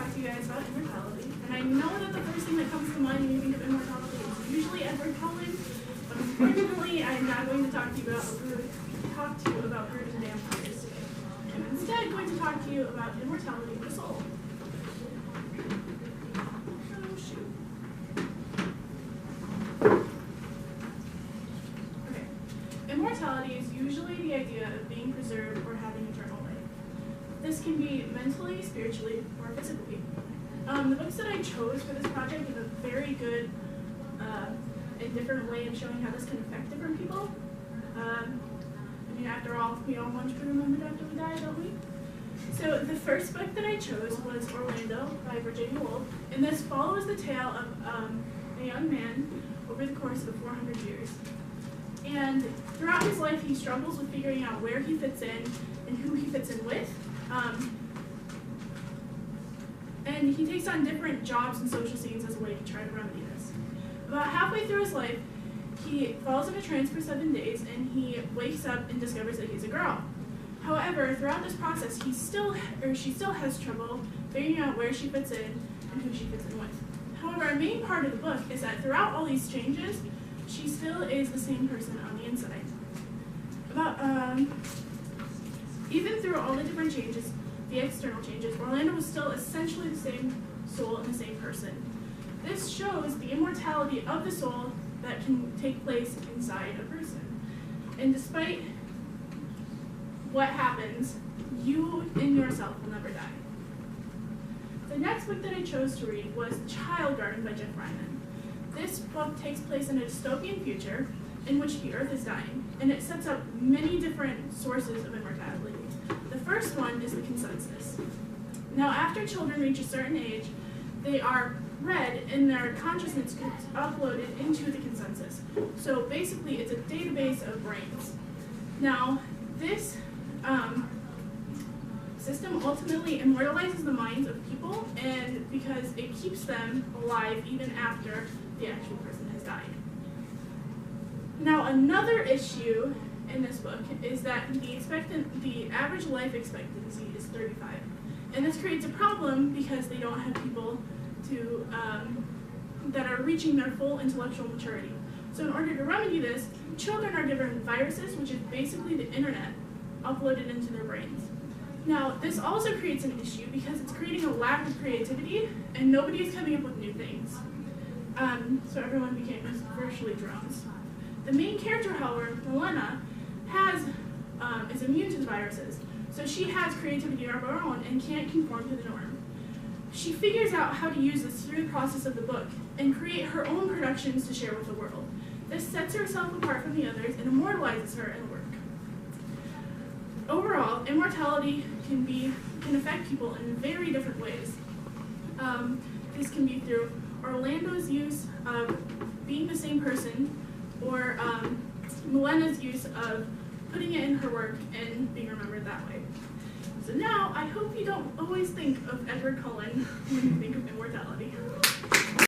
talk to you guys about immortality. And I know that the first thing that comes to mind when you think of immortality is usually Edward Cullen, but unfortunately I'm not going to talk to you about Brood and vampires today. I'm instead going to talk to you about immortality of the soul. Oh shoot. Okay. Immortality is usually the idea of being preserved or having eternal life. This can be mentally, spiritually, or physically. The books that I chose for this project give a very good and different way of showing how this can affect different people. I mean, after all, we all want to be remembered after we die, don't we? So the first book that I chose was Orlando by Virginia Woolf, and this follows the tale of a young man over the course of 400 years. And throughout his life, he struggles with figuring out where he fits in and who he fits in with. And he takes on different jobs and social scenes as a way to try to remedy this. About halfway through his life, he falls in a trance for 7 days, and he wakes up and discovers that he's a girl. However, throughout this process, she still has trouble figuring out where she fits in and who she fits in with. However, a main part of the book is that throughout all these changes, she still is the same person on the inside. Even through all the different changes, the external changes, Orlando was still essentially the same soul and the same person. This shows the immortality of the soul that can take place inside a person. And despite what happens, you in yourself will never die. The next book that I chose to read was Child Garden by Jeff Ryman. This book takes place in a dystopian future in which the earth is dying, and it sets up many different sources of immortality. The first one is the consensus. Now, after children reach a certain age, they are read and their consciousness gets uploaded into the consensus. So basically, it's a database of brains. Now, this system ultimately immortalizes the minds of people, and because it keeps them alive even after the actual person has died. Now, another issue in this book is that the average life expectancy is 35. And this creates a problem because they don't have people that are reaching their full intellectual maturity. So in order to remedy this, children are given viruses, which is basically the internet, uploaded into their brains. Now, this also creates an issue because it's creating a lack of creativity, and nobody is coming up with new things. So everyone became virtually drones. The main character, however, Milena, is immune to the viruses, so she has creativity of her own and can't conform to the norm. She figures out how to use this through the process of the book and create her own productions to share with the world. This sets herself apart from the others and immortalizes her in the work. Overall, immortality can affect people in very different ways. This can be through Orlando's use of being the same person, or Milena's use of putting it in her work and being remembered that way. So now, I hope you don't always think of Edward Cullen when you think of immortality.